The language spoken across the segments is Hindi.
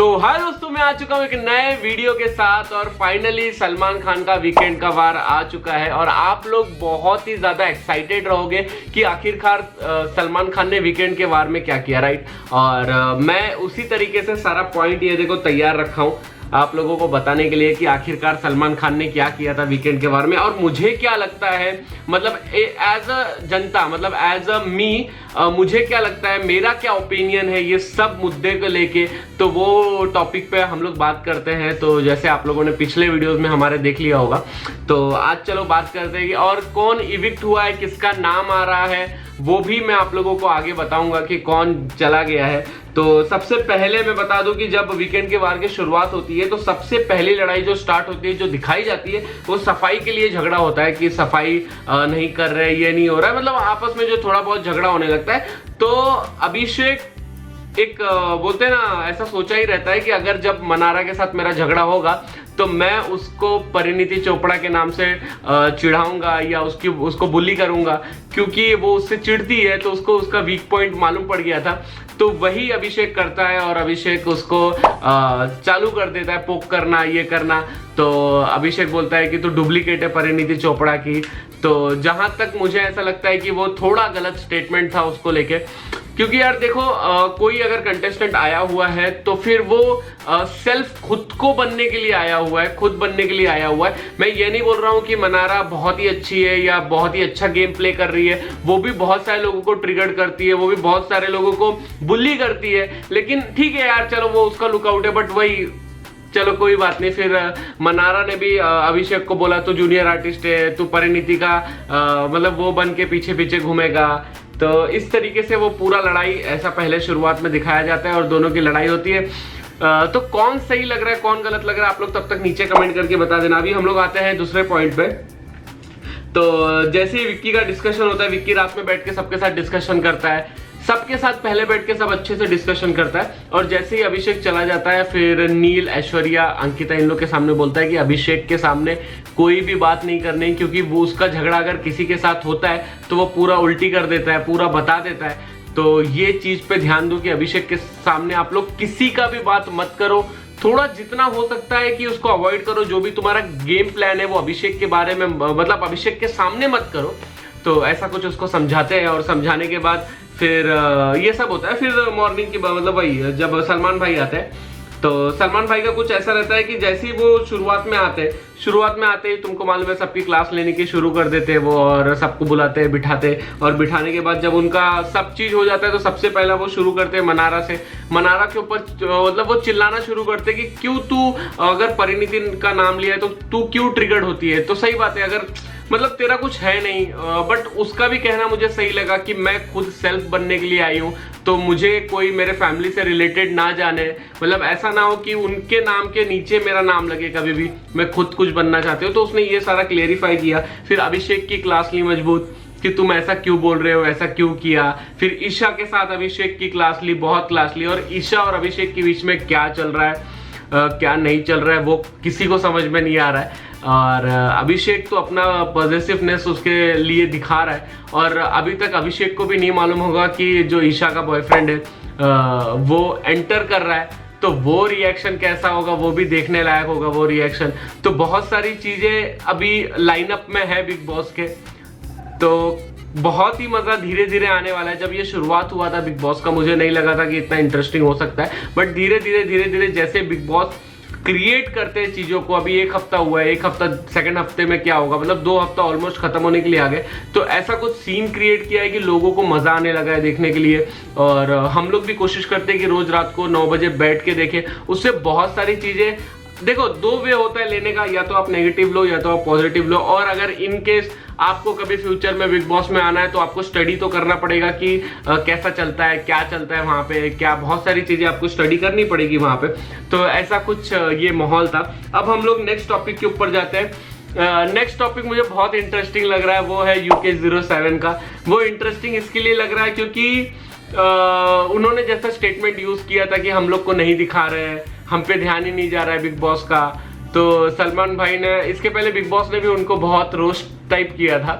तो हाय दोस्तों, मैं आ चुका हूँ एक नए वीडियो के साथ और फाइनली सलमान खान का वीकेंड का वार आ चुका है और आप लोग बहुत ही ज्यादा एक्साइटेड रहोगे कि आखिरकार सलमान खान ने वीकेंड के वार में क्या किया, राइट। और मैं उसी तरीके से सारा पॉइंट ये देखो तैयार रखा हूँ आप लोगों को बताने के लिए कि आखिरकार सलमान खान ने क्या किया था वीकेंड के बारे में और मुझे क्या लगता है, मतलब एज अ जनता, मतलब एज अ मी, मुझे क्या लगता है, मेरा क्या ओपिनियन है ये सब मुद्दे को लेके, तो वो टॉपिक पे हम लोग बात करते हैं। तो जैसे आप लोगों ने पिछले वीडियोस में हमारे देख लिया होगा, तो आज चलो बात करते हैं और कौन इविक्ट हुआ है, किसका नाम आ रहा है, वो भी मैं आप लोगों को आगे बताऊंगा कि कौन चला गया है। तो सबसे पहले मैं बता दूं कि जब वीकेंड के वार की शुरुआत होती है तो सबसे पहली लड़ाई जो स्टार्ट होती है, जो दिखाई जाती है, वो सफाई के लिए झगड़ा होता है कि सफाई नहीं कर रहे, ये नहीं हो रहा है, मतलब आपस में जो थोड़ा बहुत झगड़ा होने लगता है। तो अभिषेक एक बोलते हैं ना, ऐसा सोचा ही रहता है कि अगर जब मनारा के साथ मेरा झगड़ा होगा तो मैं उसको परिणीति चोपड़ा के नाम से चिढ़ाऊंगा या उसको बुली करूंगा, क्योंकि वो उससे चिढ़ती है तो उसको उसका वीक पॉइंट मालूम पड़ गया था। तो वही अभिषेक करता है और अभिषेक उसको चालू कर देता है पोक करना, ये करना। तो अभिषेक बोलता है कि तू डुप्लीकेट है परिणीति चोपड़ा की। तो जहां तक मुझे ऐसा लगता है कि वो थोड़ा गलत स्टेटमेंट था उसको लेके, क्योंकि यार देखो कोई अगर कंटेस्टेंट आया हुआ है तो फिर वो सेल्फ खुद को बनने के लिए आया हुआ है, खुद बनने के लिए आया हुआ है। मैं ये नहीं बोल रहा हूँ कि मनारा बहुत ही अच्छी है या बहुत ही अच्छा गेम प्ले कर रही है, वो भी बहुत सारे लोगों को ट्रिगर करती है, वो भी बहुत सारे लोगों को बुली करती है, लेकिन ठीक है यार, चलो वो उसका लुकआउट है। बट वही चलो कोई बात नहीं। फिर मनारा ने भी अभिषेक को बोला तू जूनियर आर्टिस्ट है, तू परिणीति का मतलब वो बन के पीछे पीछे घूमेगा। तो इस तरीके से वो पूरा लड़ाई ऐसा पहले शुरुआत में दिखाया जाता है और दोनों की लड़ाई होती है। तो कौन सही लग रहा है कौन गलत लग रहा है आप लोग तब तक नीचे कमेंट करके बता देना। अभी हम लोग आते हैं दूसरे पॉइंट पे। तो जैसे ही विक्की का डिस्कशन होता है, विक्की रात में बैठ के सबके साथ डिस्कशन करता है, सबके साथ पहले बैठ के सब अच्छे से डिस्कशन करता है। और जैसे ही अभिषेक चला जाता है फिर नील, ऐश्वर्या, अंकिता इन लोग के सामने बोलता है कि अभिषेक के सामने कोई भी बात नहीं करनी, क्योंकि वो उसका झगड़ा अगर किसी के साथ होता है तो वो पूरा उल्टी कर देता है, पूरा बता देता है। तो ये चीज पे ध्यान दो कि अभिषेक के सामने आप लोग किसी का भी बात मत करो, थोड़ा जितना हो सकता है कि उसको अवॉइड करो। जो भी तुम्हारा गेम प्लान है वो अभिषेक के बारे में, मतलब अभिषेक के सामने मत करो। तो ऐसा कुछ उसको समझाते हैं और समझाने के बाद फिर ये सब होता है। फिर मॉर्निंग की मतलब वही जब सलमान भाई आते हैं तो सलमान भाई का कुछ ऐसा रहता है कि जैसे ही वो शुरुआत में आते ही तुमको मालूम है सबकी क्लास लेने की शुरू कर देते हैं वो, और सबको बुलाते हैं, बिठाते हैं, और बिठाने के बाद जब उनका सब चीज हो जाता है तो सबसे पहला वो शुरू करते हैं मनारा से। मनारा के ऊपर मतलब वो चिल्लाना शुरू करते हैं कि क्यों तू अगर परिणीति का नाम लिया है तो तू क्यों ट्रिगर्ड होती है। तो सही बात है, अगर मतलब तेरा कुछ है नहीं, बट उसका भी कहना मुझे सही लगा कि मैं खुद सेल्फ बनने के लिए आई हूँ, तो मुझे कोई मेरे फैमिली से रिलेटेड ना जाने, मतलब ऐसा ना हो कि उनके नाम के नीचे मेरा नाम लगे कभी भी, मैं खुद कुछ बनना चाहती हूँ। तो उसने ये सारा क्लेरिफाई किया। फिर अभिषेक की क्लास ली मजबूत कि तुम ऐसा क्यों बोल रहे हो, ऐसा क्यों किया। फिर ईशा के साथ अभिषेक की क्लास ली, बहुत क्लास ली, और ईशा और अभिषेक के बीच में क्या चल रहा है क्या नहीं चल रहा है वो किसी को समझ में नहीं आ रहा है। और अभिषेक तो अपना पॉजिटिवनेस उसके लिए दिखा रहा है, और अभी तक अभिषेक को भी नहीं मालूम होगा कि जो ईशा का बॉयफ्रेंड है वो एंटर कर रहा है, तो वो रिएक्शन कैसा होगा वो भी देखने लायक होगा वो रिएक्शन। तो बहुत सारी चीजें अभी लाइनअप में है बिग बॉस के, तो बहुत ही मजा धीरे धीरे आने वाला है। जब ये शुरुआत हुआ था बिग बॉस का मुझे नहीं लगा था कि इतना इंटरेस्टिंग हो सकता है, बट धीरे धीरे जैसे बिग बॉस क्रिएट करते हैं चीजों को, अभी एक हफ्ता हुआ है, एक हफ्ता, सेकंड हफ्ते में क्या होगा, मतलब 2 हफ्ता ऑलमोस्ट खत्म होने के लिए आ गए, तो ऐसा कुछ सीन क्रिएट किया है कि लोगों को मजा आने लगा है देखने के लिए। और हम लोग भी कोशिश करते हैं कि रोज रात को 9 बजे बैठ के देखें। उससे बहुत सारी चीजें, देखो 2 वे होता है लेने का, या तो आप नेगेटिव लो या तो आप पॉजिटिव लो। और अगर इन केस आपको कभी फ्यूचर में बिग बॉस में आना है तो आपको स्टडी तो करना पड़ेगा कि कैसा चलता है, क्या चलता है वहां पे, क्या बहुत सारी चीजें आपको स्टडी करनी पड़ेगी वहां पे। तो ऐसा कुछ ये माहौल था। अब हम लोग नेक्स्ट टॉपिक के ऊपर जाते हैं। नेक्स्ट टॉपिक मुझे बहुत इंटरेस्टिंग लग रहा है, वो है UK07 का। वो इंटरेस्टिंग इसके लिए लग रहा है क्योंकि उन्होंने जैसा स्टेटमेंट यूज किया था कि हम लोग को नहीं दिखा रहे हैं, हम पे ध्यान ही नहीं जा रहा है बिग बॉस का। तो सलमान भाई ने, इसके पहले बिग बॉस ने भी उनको बहुत रोस्ट टाइप किया था,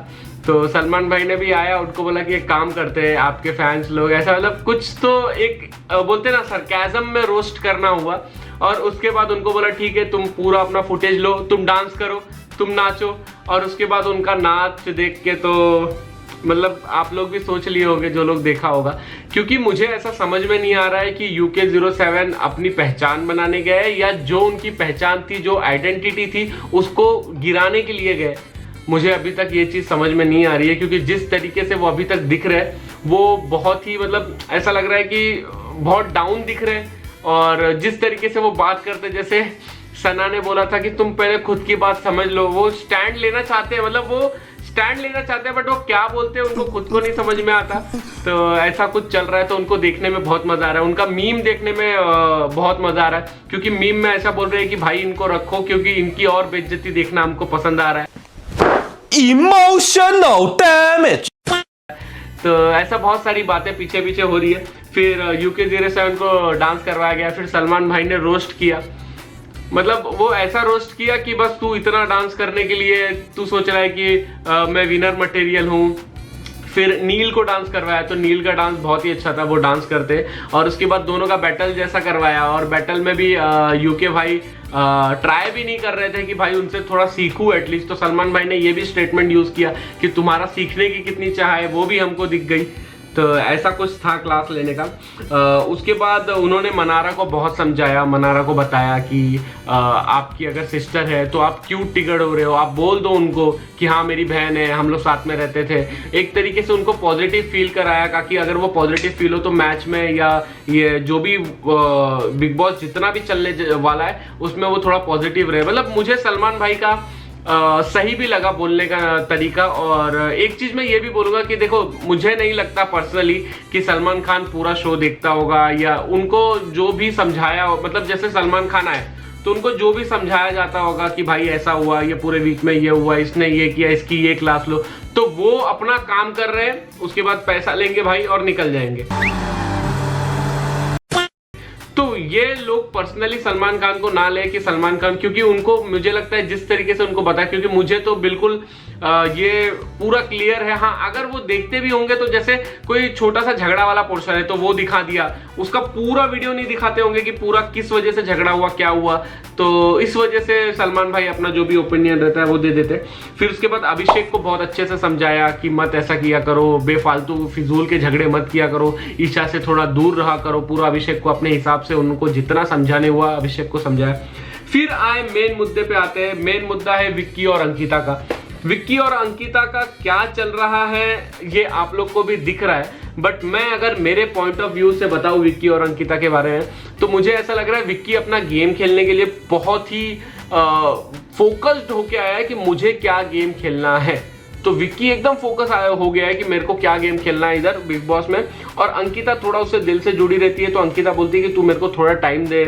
तो सलमान भाई ने भी आया, उनको बोला कि एक काम करते हैं आपके फैंस लोग, ऐसा मतलब कुछ तो एक बोलते ना सरकाज़म में रोस्ट करना हुआ। और उसके बाद उनको बोला ठीक है तुम पूरा अपना फुटेज लो, तुम डांस करो, तुम नाचो। और उसके बाद उनका नाच देख के तो मतलब आप लोग भी सोच लिए होंगे जो लोग देखा होगा, क्योंकि मुझे ऐसा समझ में नहीं आ रहा है कि UK07 अपनी पहचान बनाने गए या जो उनकी पहचान थी, जो आइडेंटिटी थी, उसको गिराने के लिए गए। मुझे अभी तक ये चीज़ समझ में नहीं आ रही है, क्योंकि जिस तरीके से वो अभी तक दिख रहे हैं वो बहुत ही मतलब ऐसा लग रहा है कि बहुत डाउन दिख रहे हैं। और जिस तरीके से वो बात करते, जैसे सना ने बोला था कि तुम पहले खुद की बात समझ लो, वो स्टैंड लेना चाहते हैं, मतलब वो स्टैंड लेना चाहते हैं बट वो क्या बोलते हैं उनको खुद को नहीं समझ में आता। तो ऐसा कुछ चल रहा है, तो उनको देखने में बहुत मजा आ रहा है, उनका मीम देखने में बहुत मजा आ रहा है, क्योंकि मीम में ऐसा बोल रहे हैं कि भाई इनको रखो क्योंकि इनकी और बेइज्जती देखना हमको पसंद आ रहा है। Emotional damage। तो ऐसा बहुत सारी बातें पीछे पीछे हो रही है। फिर UK07 को डांस करवाया गया, फिर सलमान भाई ने रोस्ट किया, मतलब वो ऐसा रोस्ट किया कि बस तू इतना डांस करने के लिए तू सोच रहा है कि मैं विनर मटेरियल हूँ। फिर नील को डांस करवाया, तो नील का डांस बहुत ही अच्छा था, वो डांस करते। और उसके बाद दोनों का बैटल जैसा करवाया, और बैटल में भी UK भाई ट्राई भी नहीं कर रहे थे कि भाई उनसे थोड़ा सीखूं एटलीस्ट। तो सलमान भाई ने ये भी स्टेटमेंट यूज़ किया कि तुम्हारा सीखने की कितनी चाह है वो भी हमको दिख गई। तो ऐसा कुछ था क्लास लेने का। उसके बाद उन्होंने मनारा को बहुत समझाया, मनारा को बताया कि आपकी अगर सिस्टर है तो आप क्यों टिगड़ हो रहे हो, आप बोल दो उनको कि हाँ मेरी बहन है, हम लोग साथ में रहते थे। एक तरीके से उनको पॉजिटिव फील कराया कि अगर वो पॉजिटिव फील हो तो मैच में या ये जो भी बिग बॉस जितना भी चलने वाला है उसमें वो थोड़ा पॉजिटिव रहे। मतलब मुझे सलमान भाई का सही भी लगा बोलने का तरीका। और एक चीज मैं ये भी बोलूंगा कि देखो मुझे नहीं लगता पर्सनली कि सलमान खान पूरा शो देखता होगा, या उनको जो भी समझाया, मतलब जैसे सलमान खान आए तो उनको जो भी समझाया जाता होगा कि भाई ऐसा हुआ, ये पूरे वीक में ये हुआ, इसने ये किया, इसकी ये क्लास लो, तो वो अपना काम कर रहे हैं, उसके बाद पैसा लेंगे भाई और निकल जाएंगे। तो ये लोग पर्सनली सलमान खान को ना ले कि सलमान खान, क्योंकि उनको मुझे लगता है जिस तरीके से उनको बताया, क्योंकि मुझे तो बिल्कुल ये पूरा क्लियर है। हाँ अगर वो देखते भी होंगे तो जैसे कोई छोटा सा झगड़ा वाला पोर्शन है तो वो दिखा दिया, उसका पूरा वीडियो नहीं दिखाते होंगे कि पूरा किस वजह से झगड़ा हुआ, क्या हुआ। तो इस वजह से सलमान भाई अपना जो भी ओपिनियन रहता है वो दे देते। फिर उसके बाद अभिषेक को बहुत अच्छे से समझाया कि मत ऐसा किया करो, बेफालतू फिजूल के झगड़े मत किया करो, ईशा से थोड़ा दूर रहा करो। पूरा अभिषेक को अपने हिसाब से उनको जितना समझाने हुआ अभिषेक को समझाया। फिर आए मेन मुद्दे पे आते हैं। मेन मुद्दा है विक्की और अंकिता का। विक्की और अंकिता का क्या चल रहा है ये आप लोग को भी दिख रहा है, बट मैं अगर मेरे पॉइंट ऑफ व्यू से बताऊं विक्की और अंकिता के बारे में, तो मुझे ऐसा लग रहा है विक्की अपना गेम खेलने के लिए बहुत ही फोकस्ड होके आया है कि मुझे क्या गेम खेलना है। तो विक्की एकदम फोकस हो गया है कि मेरे को क्या गेम खेलना है इधर बिग बॉस में। और अंकिता थोड़ा उससे दिल से जुड़ी रहती है, तो अंकिता बोलती है कि तू मेरे को थोड़ा टाइम दे,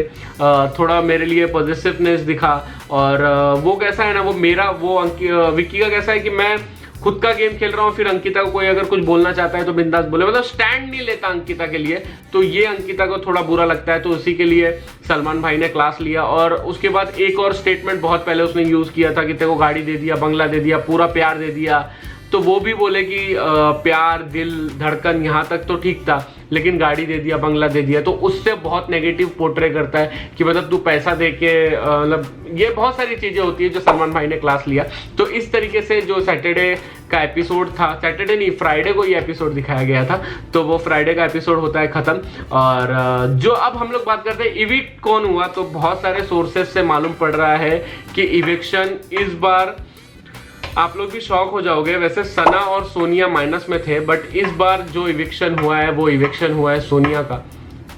थोड़ा मेरे लिए पॉजिटिवनेस दिखा। और वो कैसा है ना, वो मेरा वो विक्की का कैसा है कि मैं खुद का गेम खेल रहा हूँ, फिर अंकिता को कोई अगर कुछ बोलना चाहता है तो बिंदास बोले, मतलब स्टैंड नहीं लेता अंकिता के लिए। तो ये अंकिता को थोड़ा बुरा लगता है, तो उसी के लिए सलमान भाई ने क्लास लिया। और उसके बाद एक और स्टेटमेंट बहुत पहले उसने यूज किया था कि तेरे को गाड़ी दे दिया, बंगला दे दिया, पूरा प्यार दे दिया। तो वो भी बोले कि प्यार, दिल, धड़कन यहाँ तक तो ठीक था, लेकिन गाड़ी दे दिया, बंगला दे दिया, तो उससे बहुत नेगेटिव पोर्ट्रे करता है कि मतलब तू पैसा दे के मतलब ये बहुत सारी चीजें होती है जो सलमान भाई ने क्लास लिया। तो इस तरीके से जो सैटरडे का एपिसोड था, सैटरडे नहीं फ्राइडे को ये एपिसोड दिखाया गया था, तो वो फ्राइडे का एपिसोड होता है खत्म। और जो अब हम लोग बात करते हैं इविक्ट कौन हुआ, तो बहुत सारे सोर्सेस से मालूम पड़ रहा है कि इविक्शन इस बार, आप लोग भी शॉक हो जाओगे, वैसे सना और सोनिया माइनस में थे, बट इस बार जो इविक्शन हुआ है वो इविक्शन हुआ है सोनिया का।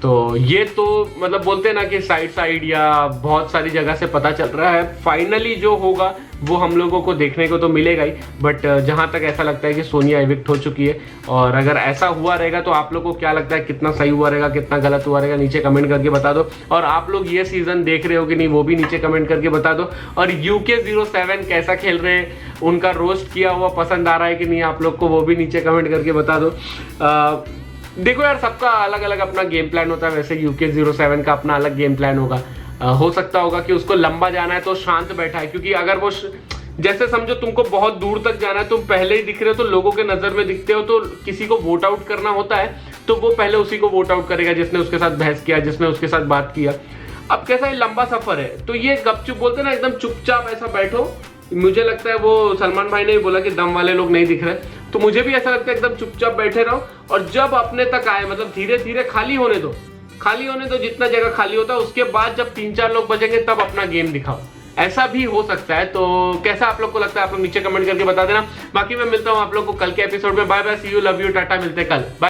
तो ये तो मतलब बोलते हैं ना कि साइड या बहुत सारी जगह से पता चल रहा है। फाइनली जो होगा वो हम लोगों को देखने को तो मिलेगा ही, बट जहाँ तक ऐसा लगता है कि सोनिया इविक्ट हो चुकी है। और अगर ऐसा हुआ रहेगा तो आप लोग को क्या लगता है, कितना सही हुआ रहेगा, कितना गलत हुआ रहेगा, नीचे कमेंट करके बता दो। और आप लोग ये सीजन देख रहे हो कि नहीं वो भी नीचे कमेंट करके बता दो। और UK07 कैसा खेल रहे हैं, उनका रोस्ट किया हुआ पसंद आ रहा है कि नहीं आप लोग को, वो भी नीचे कमेंट करके बता दो। देखो यार, सबका अलग अलग अपना गेम प्लान होता है, वैसे UK07 का अपना अलग गेम प्लान होगा। हो सकता होगा कि उसको लंबा जाना है तो शांत बैठा है, क्योंकि अगर वो जैसे समझो तुमको बहुत दूर तक जाना है, तुम पहले ही दिख रहे हो तो लोगों के नजर में दिखते हो, तो किसी को वोट आउट करना होता है तो वो पहले उसी को वोट आउट करेगा जिसने उसके साथ बहस किया, जिसने उसके साथ बात किया। अब कैसा है, लंबा सफर है, तो ये गपचुप बोलते ना, एकदम चुपचाप ऐसा बैठो। मुझे लगता है वो सलमान भाई ने ही बोला कि दम वाले लोग नहीं दिख रहे, तो मुझे भी ऐसा लगता है एकदम चुपचाप बैठे रहो, और जब अपने तक आए, मतलब धीरे धीरे खाली होने दो, जितना जगह खाली होता है, उसके बाद जब 3-4 लोग बचेंगे तब अपना गेम दिखाओ। ऐसा भी हो सकता है। तो कैसा आप लोग को लगता है, आप लोग नीचे कमेंट करके बता देना। बाकी मैं मिलता हूं आप लोग को कल के एपिसोड में। Bye bye, see you, love you, tata, मिलते हैं कल। बाय।